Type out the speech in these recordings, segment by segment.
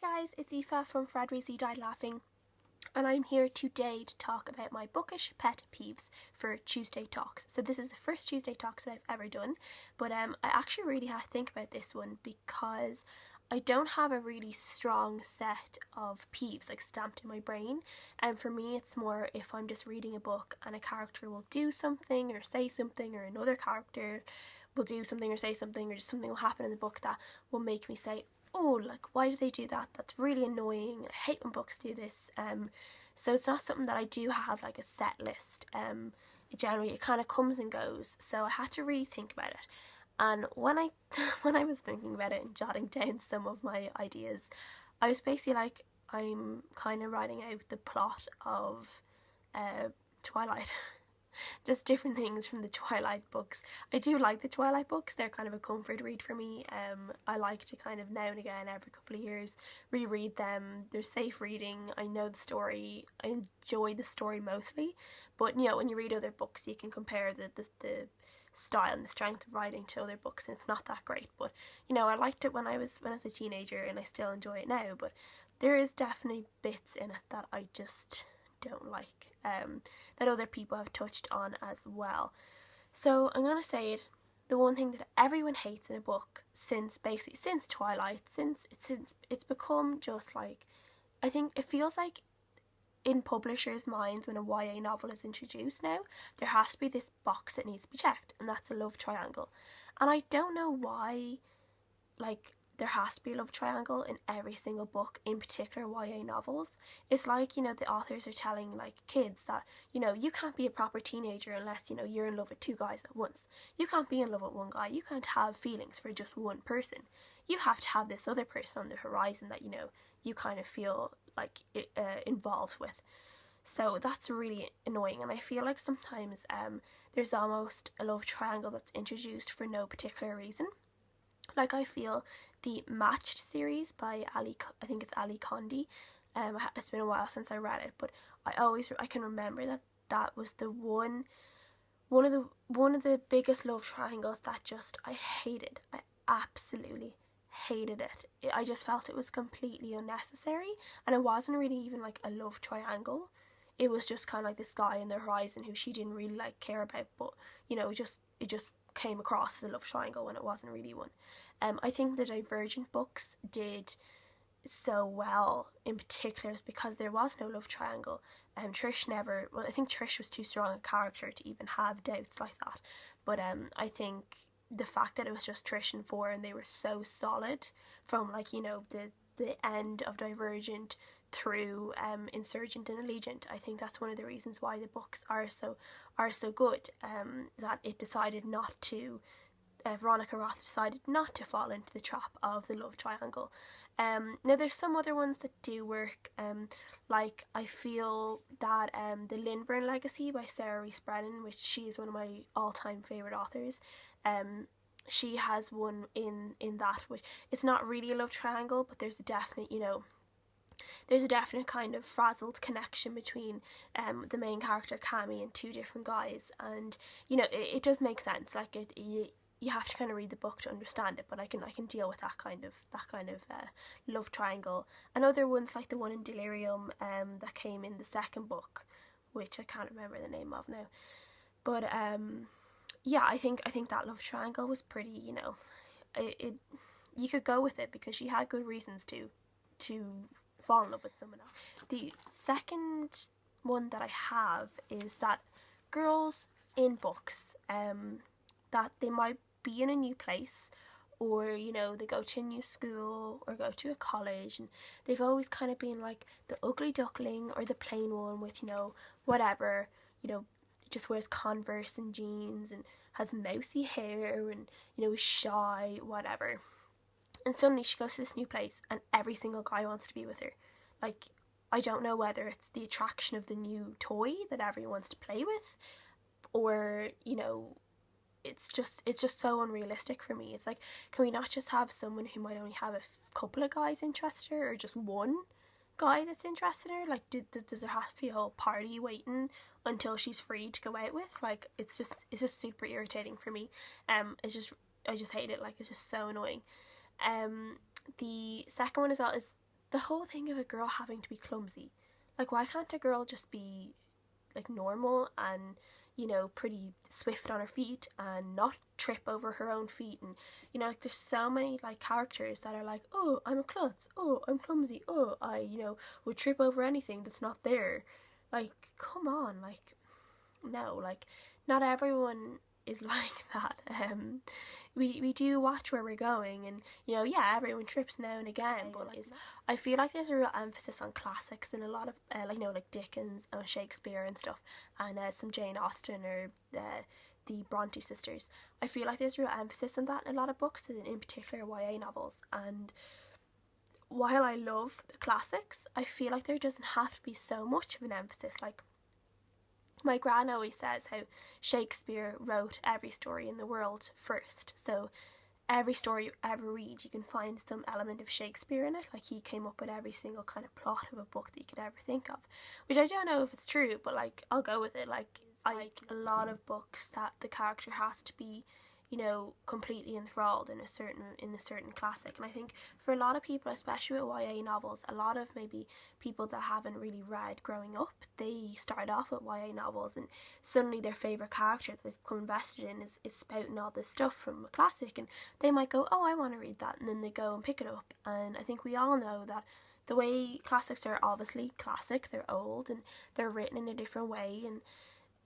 Hi guys, it's Aoife from Fred Weasley Died Laughing, and I'm here today to talk about my bookish pet peeves for Tuesday Talks. So this is the first Tuesday Talks that I've ever done, but I actually really had to think about this one because I don't have a really strong set of peeves like stamped in my brain, and for me it's more if I'm just reading a book and a character will do something or say something, or another character will do something or say something, or just something will happen in the book that will make me say, oh, like, why do they do that? That's really annoying. I hate when books do this. So it's not something that I do have like a set list. It kind of comes and goes. So I had to really think about it. And when I when I was thinking about it and jotting down some of my ideas, I was basically like, I'm kind of writing out the plot of Twilight. Just different things from the Twilight books. I do like the Twilight books, they're kind of a comfort read for me. I like to kind of now and again, every couple of years, reread them. They're safe reading, I know the story, I enjoy the story mostly, but you know, when you read other books you can compare the style and the strength of writing to other books and it's not that great. But you know, I liked it when I was a teenager and I still enjoy it now, but there is definitely bits in it that I just don't like, that other people have touched on as well. So I'm gonna say it, the one thing that everyone hates in a book since Twilight, since it's become just like, I think it feels like in publishers' minds when a YA novel is introduced now, there has to be this box that needs to be checked, and that's a love triangle. And I don't know why, like, there has to be a love triangle in every single book, in particular YA novels. It's like, you know, the authors are telling like kids that, you know, you can't be a proper teenager unless, you know, you're in love with two guys at once. You can't be in love with one guy. You can't have feelings for just one person. You have to have this other person on the horizon that, you know, you kind of feel like involved with. So that's really annoying, and I feel like sometimes there's almost a love triangle that's introduced for no particular reason. Like, I feel the Matched series by I think it's Ali Condi. It's been a while since I read it, but I can remember that was the one of the biggest love triangles that just I hated. I absolutely hated it. I just felt it was completely unnecessary, and it wasn't really even like a love triangle. It was just kind of like this guy in the horizon who she didn't really like care about, but you know, it just came across as a love triangle when it wasn't really one. I think the Divergent books did so well in particular is because there was no love triangle. I think Trish was too strong a character to even have doubts like that, but I think the fact that it was just Trish and Four and they were so solid from, like, you know, the end of Divergent through Insurgent and Allegiant, I think that's one of the reasons why the books are so good, that it decided not to Veronica Roth decided not to fall into the trap of the love triangle. Now there's some other ones that do work, like I feel that the Lindburn Legacy by Sarah Rees Brennan, which she is one of my all-time favourite authors, she has one in that, which it's not really a love triangle, but there's a definite, you know, there's a definite kind of frazzled connection between the main character Cammy and two different guys, and you know, it does make sense. Like, you have to kind of read the book to understand it, but I can deal with that kind of love triangle. And other ones like the one in Delirium that came in the second book, which I can't remember the name of now, but yeah, I think that love triangle was pretty, you know, you could go with it because she had good reasons to fall in love with someone else. The second one that I have is that girls in books, that they might be in a new place, or you know, they go to a new school or go to a college, and they've always kind of been like the ugly duckling or the plain one with, you know, whatever, you know, just wears Converse and jeans and has mousy hair and, you know, is shy, whatever. And suddenly she goes to this new place and every single guy wants to be with her. Like, I don't know whether it's the attraction of the new toy that everyone wants to play with, or, you know, it's just so unrealistic for me. It's like, can we not just have someone who might only have a couple of guys interested her, or just one guy that's interested in her? Like, does there have to be a whole party waiting until she's free to go out with? Like, it's just super irritating for me. I just hate it. Like, it's just so annoying. The second one as well is the whole thing of a girl having to be clumsy. Like, why can't a girl just be like normal and, you know, pretty swift on her feet and not trip over her own feet? And, you know, like, there's so many like characters that are like, oh, I'm a klutz, oh, I'm clumsy, oh, I, you know, would trip over anything that's not there. Like, come on, like, no, like, not everyone is like that. We do watch where we're going, and, you know, yeah, everyone trips now and again, but like, I feel like there's a real emphasis on classics in a lot of like, you know, like Dickens and Shakespeare and stuff, and some Jane Austen or the Bronte sisters. I feel like there's a real emphasis on that in a lot of books, and in particular YA novels. And while I love the classics, I feel like there doesn't have to be so much of an emphasis. Like, my gran always says how Shakespeare wrote every story in the world first. So every story you ever read, you can find some element of Shakespeare in it. Like, he came up with every single kind of plot of a book that you could ever think of. Which I don't know if it's true, but like, I'll go with it. Like, I like a lot of books that the character has to be, you know, completely enthralled in a certain classic. And I think for a lot of people, especially with YA novels, a lot of maybe people that haven't really read growing up, they start off with YA novels, and suddenly their favourite character that they've become invested in is spouting all this stuff from a classic, and they might go, oh, I want to read that, and then they go and pick it up. And I think we all know that the way classics are obviously classic, they're old and they're written in a different way, and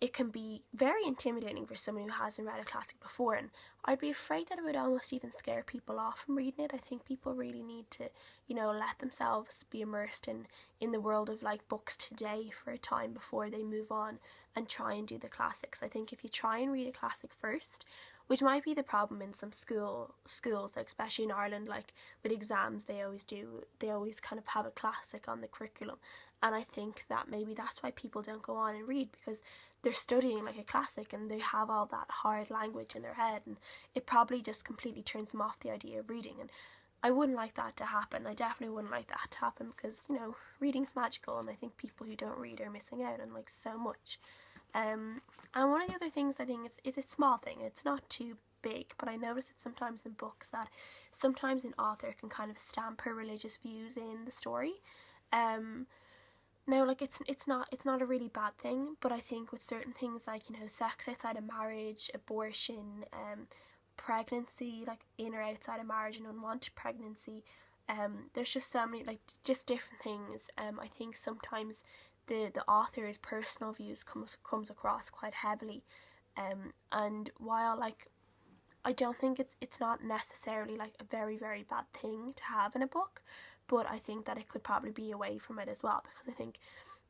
it can be very intimidating for someone who hasn't read a classic before, and I'd be afraid that it would almost even scare people off from reading it. I think people really need to, you know, let themselves be immersed in the world of like books today for a time before they move on and try and do the classics. I think if you try and read a classic first, which might be the problem in some schools, like especially in Ireland, like with exams, they always kind of have a classic on the curriculum, and I think that maybe that's why people don't go on and read, because they're studying like a classic and they have all that hard language in their head, and it probably just completely turns them off the idea of reading. And I wouldn't like that to happen. I definitely wouldn't like that to happen, because, you know, reading's magical, and I think people who don't read are missing out on like so much. And one of the other things I think is a small thing. It's not too big, but I notice it sometimes in books that sometimes an author can kind of stamp her religious views in the story. Now, like, it's not a really bad thing, but I think with certain things like, you know, sex outside of marriage, abortion, pregnancy, like in or outside of marriage, and unwanted pregnancy, there's just so many, like, just different things. I think sometimes the author's personal views comes across quite heavily, and while like I don't think it's not necessarily like a very, very bad thing to have in a book, but I think that it could probably be away from it as well, because I think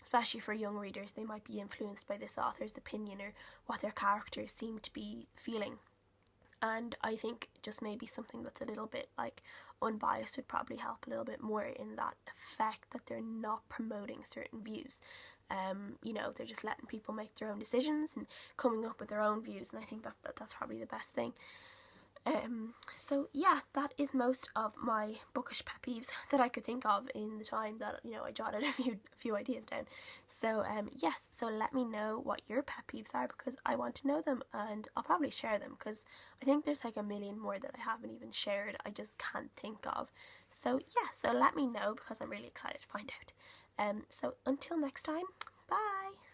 especially for young readers, they might be influenced by this author's opinion or what their characters seem to be feeling. And I think just maybe something that's a little bit like unbiased would probably help a little bit more, in that effect that they're not promoting certain views. You know, they're just letting people make their own decisions and coming up with their own views, and I think that's probably the best thing. So yeah, that is most of my bookish pet peeves that I could think of in the time that, you know, I jotted a few ideas down. So yes, so let me know what your pet peeves are, because I want to know them, and I'll probably share them, because I think there's like a million more that I haven't even shared, I just can't think of. So yeah, so let me know, because I'm really excited to find out. So until next time, bye!